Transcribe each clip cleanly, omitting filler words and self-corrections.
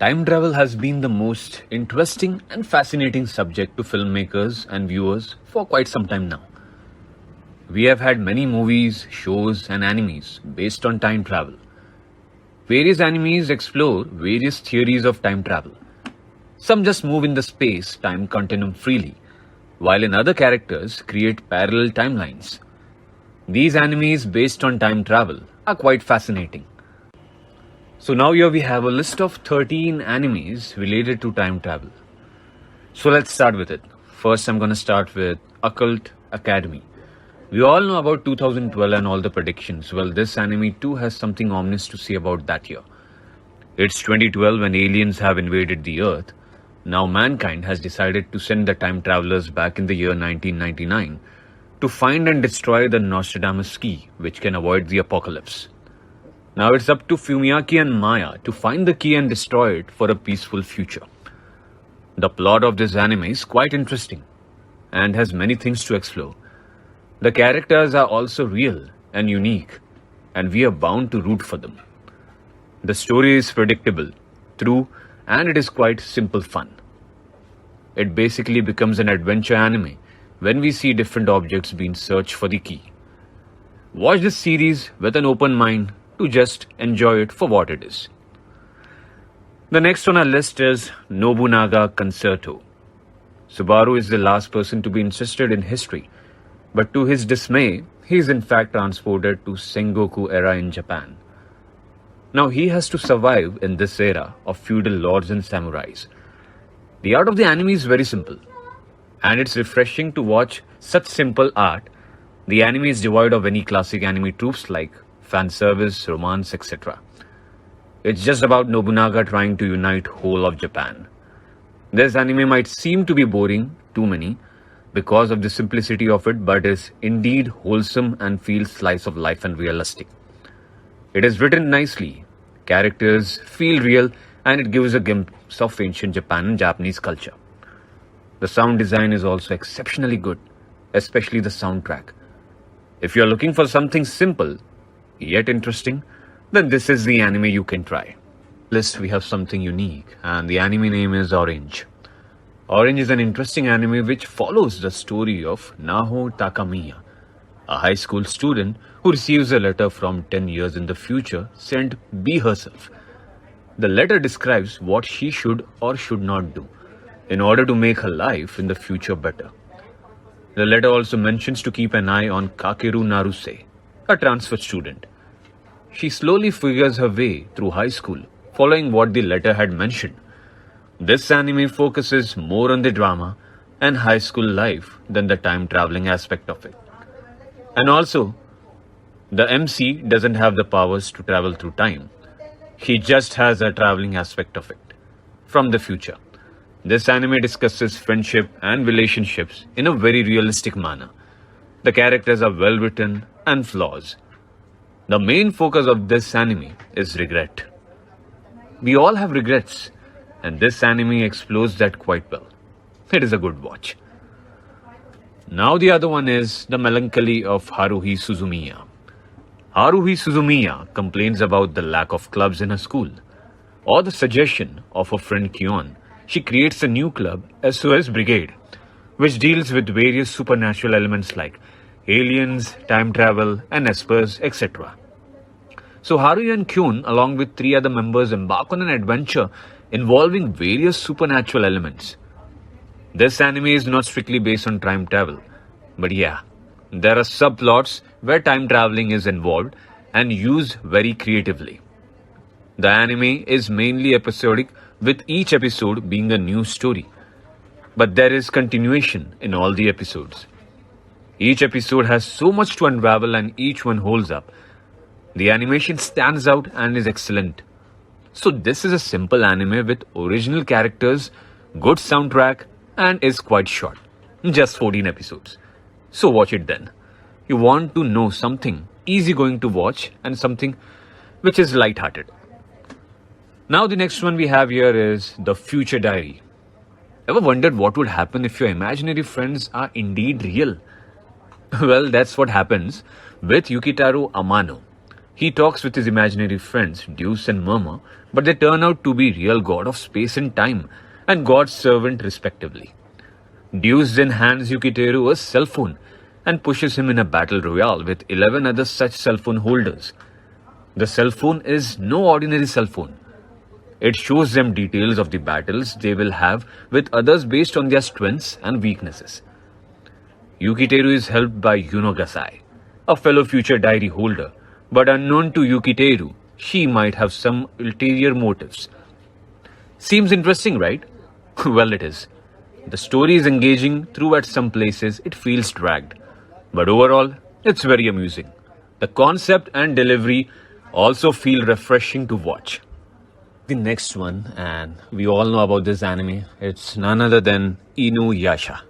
Time travel has been the most interesting and fascinating subject to filmmakers and viewers for quite some time now. We have had many movies, shows, and animes based on time travel. Various animes explore various theories of time travel. Some just move in the space time continuum freely, while in other characters create parallel timelines. These animes based on time travel are quite fascinating. So now here we have a list of 13 animes related to time travel. So let's start with it. First I'm gonna start with Occult Academy. We all know about 2012 and all the predictions. Well, this anime too has something ominous to say about that year. It's 2012 when aliens have invaded the Earth. Now mankind has decided to send the time travelers back in the year 1999 to find and destroy the Nostradamus key, which can avoid the apocalypse. Now it's up to Fumiaki and Maya to find the key and destroy it for a peaceful future. The plot of this anime is quite interesting and has many things to explore. The characters are also real and unique, and we are bound to root for them. The story is predictable, true, and it is quite simple fun. It basically becomes an adventure anime when we see different objects being searched for the key. Watch this series with an open mind to just enjoy it for what it is. The next on our list is Nobunaga Concerto. Subaru is the last person to be interested in history, but to his dismay, he is in fact transported to Sengoku era in Japan. Now he has to survive in this era of feudal lords and samurais. The art of the anime is very simple, and it's refreshing to watch such simple art. The anime is devoid of any classic anime tropes like fan service, romance, etc. It's just about Nobunaga trying to unite whole of Japan. This anime might seem to be boring, too many, because of the simplicity of it, but is indeed wholesome and feels slice of life and realistic. It is written nicely, characters feel real, and it gives a glimpse of ancient Japan and Japanese culture. The sound design is also exceptionally good, especially the soundtrack. If you are looking for something simple, yet interesting, then this is the anime you can try. List we have something unique, and the anime name is Orange. Orange is an interesting anime which follows the story of Naho Takamiya, a high school student who receives a letter from 10 years in the future sent by herself. The letter describes what she should or should not do in order to make her life in the future better. The letter also mentions to keep an eye on Kakeru Naruse, a transfer student. She slowly figures her way through high school, following what the letter had mentioned. This anime focuses more on the drama and high school life than the time traveling aspect of it. And also, the MC doesn't have the powers to travel through time. He just has a traveling aspect of it from the future. This anime discusses friendship and relationships in a very realistic manner. The characters are well written and flaws. The main focus of this anime is regret. We all have regrets, and this anime explores that quite well. It is a good watch. Now the other one is The Melancholy of Haruhi Suzumiya. Haruhi Suzumiya complains about the lack of clubs in her school, or the suggestion of her friend Kyon. She creates a new club, SOS Brigade, which deals with various supernatural elements like aliens, time travel, and espers, etc. So Haruhi and Kyun, along with 3 other members, embark on an adventure involving various supernatural elements. This anime is not strictly based on time travel, but yeah, there are subplots where time traveling is involved and used very creatively. The anime is mainly episodic, with each episode being a new story, but there is continuation in all the episodes. Each episode has so much to unravel and each one holds up. The animation stands out and is excellent. So this is a simple anime with original characters, good soundtrack, and is quite short. Just 14 episodes. So watch it then. You want to know something easy going to watch and something which is light-hearted. Now the next one we have here is The Future Diary. Ever wondered what would happen if your imaginary friends are indeed real? Well, that's what happens with Yukitaro Amano. He talks with his imaginary friends, Deuce and Murmur, but they turn out to be real god of space and time, and God's servant respectively. Deuce then hands Yukiteru a cell phone and pushes him in a battle royale with 11 other such cell phone holders. The cell phone is no ordinary cell phone. It shows them details of the battles they will have with others based on their strengths and weaknesses. Yukiteru is helped by Yuno Gasai, a fellow future diary holder, but unknown to Yukiteru, she might have some ulterior motives. Seems interesting, right? Well, it is. The story is engaging, through at some places it feels dragged. But overall, it's very amusing. The concept and delivery also feel refreshing to watch. The next one, and we all know about this anime, it's none other than Inuyasha.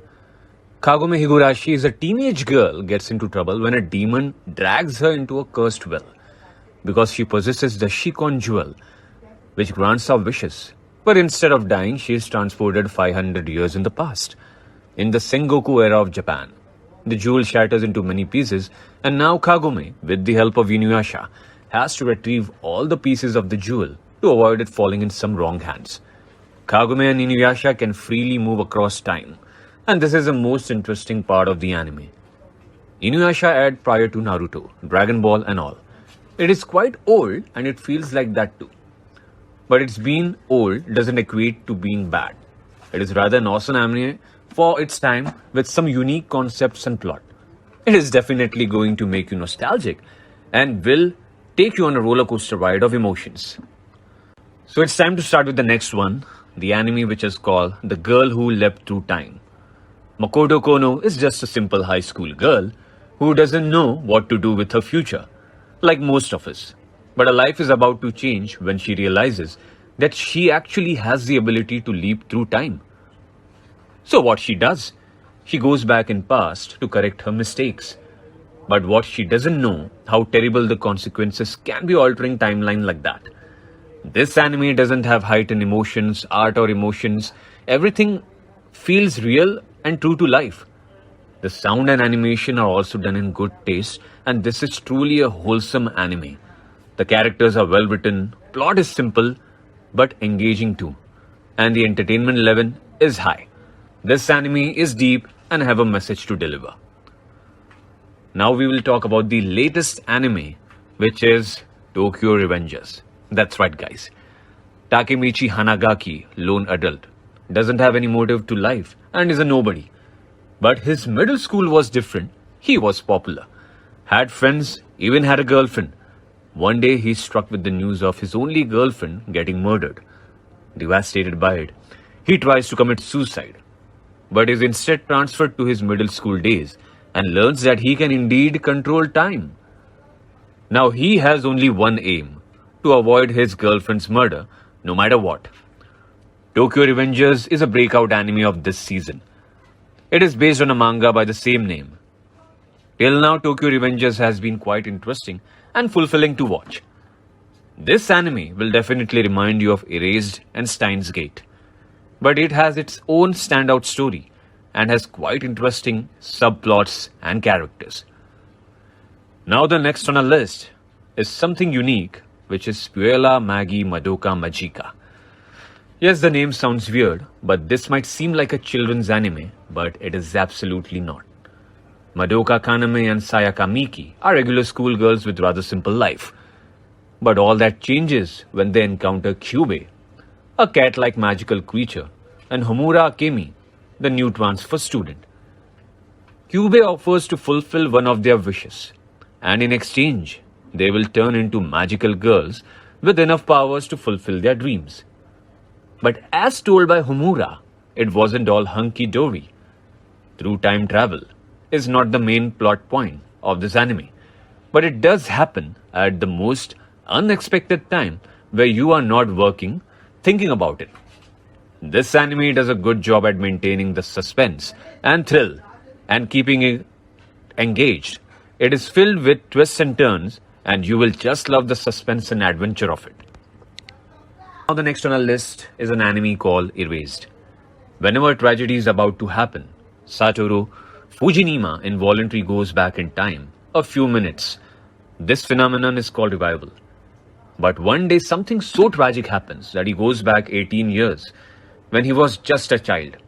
Kagome Higurashi is a teenage girl gets into trouble when a demon drags her into a cursed well because she possesses the Shikon jewel, which grants her wishes. But instead of dying, she is transported 500 years in the past, in the Sengoku era of Japan. The jewel shatters into many pieces, and now Kagome, with the help of Inuyasha, has to retrieve all the pieces of the jewel to avoid it falling in some wrong hands. Kagome and Inuyasha can freely move across time, and this is the most interesting part of the anime. Inuyasha aired prior to Naruto, Dragon Ball and all. It is quite old and it feels like that too. But its being old doesn't equate to being bad. It is rather an awesome anime for its time with some unique concepts and plot. It is definitely going to make you nostalgic and will take you on a roller coaster ride of emotions. So it's time to start with the next one, the anime which is called The Girl Who Leapt Through Time. Makoto Kono is just a simple high school girl who doesn't know what to do with her future, like most of us. But her life is about to change when she realizes that she actually has the ability to leap through time. So what she does? She goes back in past to correct her mistakes. But what she doesn't know, how terrible the consequences can be altering timeline like that. This anime doesn't have heightened emotions, art or emotions. Everything feels real and true to life. The sound and animation are also done in good taste, and this is truly a wholesome anime. The characters are well written, plot is simple but engaging too, and the entertainment level is high. This anime is deep and have a message to deliver. Now we will talk about the latest anime, which is Tokyo Revengers. That's right, guys. Takemichi Hanagaki, lone adult, doesn't have any motive to life and is a nobody. But his middle school was different. He was popular, had friends, even had a girlfriend. One day he's struck with the news of his only girlfriend getting murdered. Devastated by it, he tries to commit suicide, but is instead transferred to his middle school days and learns that he can indeed control time. Now he has only one aim, to avoid his girlfriend's murder, no matter what. Tokyo Revengers is a breakout anime of this season. It is based on a manga by the same name. Till now, Tokyo Revengers has been quite interesting and fulfilling to watch. This anime will definitely remind you of Erased and Steins Gate, but it has its own standout story and has quite interesting subplots and characters. Now the next on our list is something unique, which is Puella Magi Madoka Magica. Yes, the name sounds weird, but this might seem like a children's anime, but it is absolutely not. Madoka Kaname and Sayaka Miki are regular schoolgirls with rather simple life. But all that changes when they encounter Kyubei, a cat-like magical creature, and Homura Akemi, the new transfer student. Kyubei offers to fulfill one of their wishes, and in exchange, they will turn into magical girls with enough powers to fulfill their dreams. But as told by Homura, it wasn't all hunky-dory. Through time travel is not the main plot point of this anime, but it does happen at the most unexpected time where you are not working, thinking about it. This anime does a good job at maintaining the suspense and thrill and keeping it engaged. It is filled with twists and turns, and you will just love the suspense and adventure of it. Now the next on our list is an anime called Erased. Whenever tragedy is about to happen, Satoru Fujinima involuntarily goes back in time a few minutes. This phenomenon is called revival. But one day something so tragic happens that he goes back 18 years when he was just a child.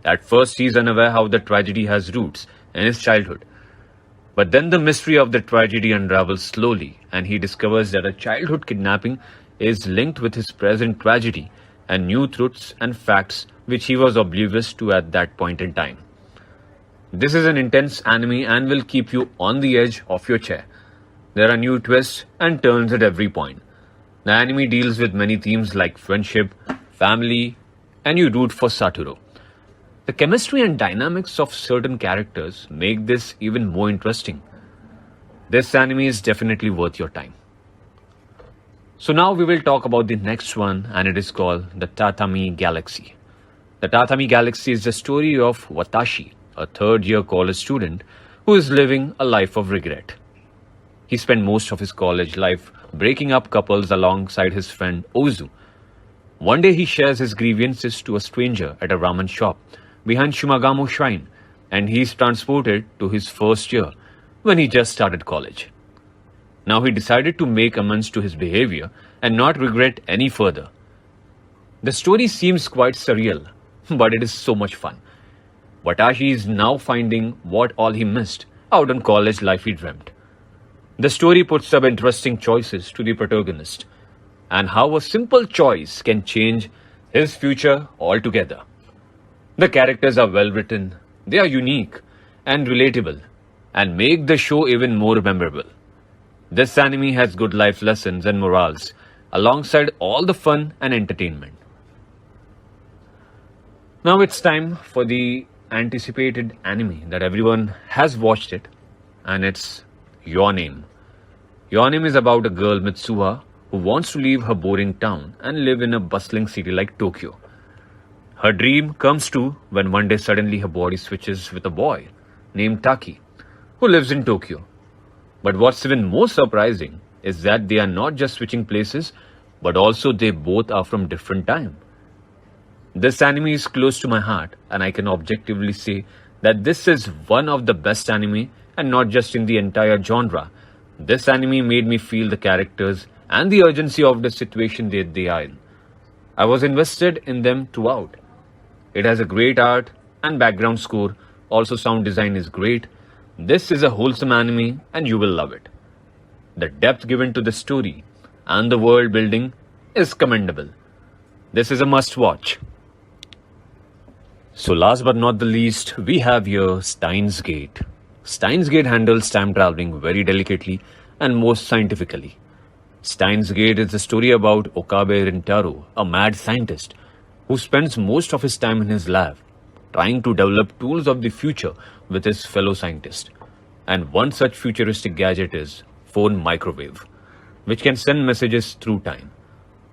At first, he is unaware how the tragedy has roots in his childhood. But then the mystery of the tragedy unravels slowly, and he discovers that a childhood kidnapping is linked with his present tragedy and new truths and facts which he was oblivious to at that point in time. This is an intense anime and will keep you on the edge of your chair. There are new twists and turns at every point. The anime deals with many themes like friendship, family, and you root for Satoru. The chemistry and dynamics of certain characters make this even more interesting. This anime is definitely worth your time. So now we will talk about the next one, and it is called The Tatami Galaxy. The Tatami Galaxy is the story of Watashi, a third-year college student who is living a life of regret. He spent most of his college life breaking up couples alongside his friend Ozu. One day he shares his grievances to a stranger at a ramen shop behind Shumagamo Shrine, and he is transported to his first year when he just started college. Now he decided to make amends to his behavior and not regret any further. The story seems quite surreal, but it is so much fun. Watashi is now finding what all he missed out on college life he dreamt. The story puts up interesting choices to the protagonist and how a simple choice can change his future altogether. The characters are well written, they are unique and relatable, and make the show even more memorable. This anime has good life lessons and morals, alongside all the fun and entertainment. Now it's time for the anticipated anime that everyone has watched it, and it's Your Name. Your Name is about a girl, Mitsuha, who wants to leave her boring town and live in a bustling city like Tokyo. Her dream comes true when one day suddenly her body switches with a boy named Taki, who lives in Tokyo. But what's even more surprising is that they are not just switching places, but also they both are from different time. This anime is close to my heart, and I can objectively say that this is one of the best anime, and not just in the entire genre. This anime made me feel the characters and the urgency of the situation that they are in. I was invested in them throughout. It has a great art and background score, also sound design is great. This is a wholesome anime and you will love it. The depth given to the story and the world building is commendable. This is a must watch. So last but not the least, we have here Steins Gate. Steins Gate handles time traveling very delicately and most scientifically. Steins Gate is a story about Okabe Rintaro, a mad scientist who spends most of his time in his lab trying to develop tools of the future with his fellow scientists. And one such futuristic gadget is phone microwave, which can send messages through time.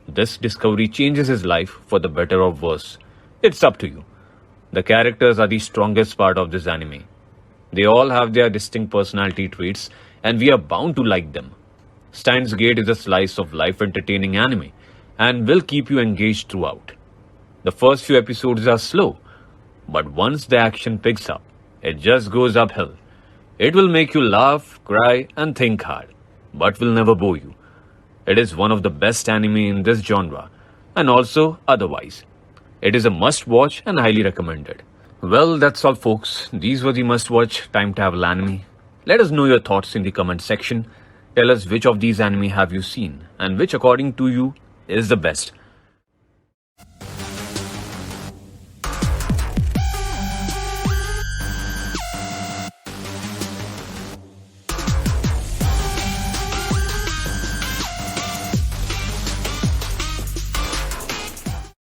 This discovery changes his life for the better or worse. It's up to you. The characters are the strongest part of this anime. They all have their distinct personality traits and we are bound to like them. Steins Gate is a slice of life entertaining anime and will keep you engaged throughout. The first few episodes are slow, but once the action picks up, it just goes uphill. It will make you laugh, cry and think hard, but will never bore you. It is one of the best anime in this genre and also otherwise. It is a must watch and highly recommended. Well, that's all folks. These were the must watch time travel anime. Let us know your thoughts in the comment section. Tell us which of these anime have you seen and which according to you is the best.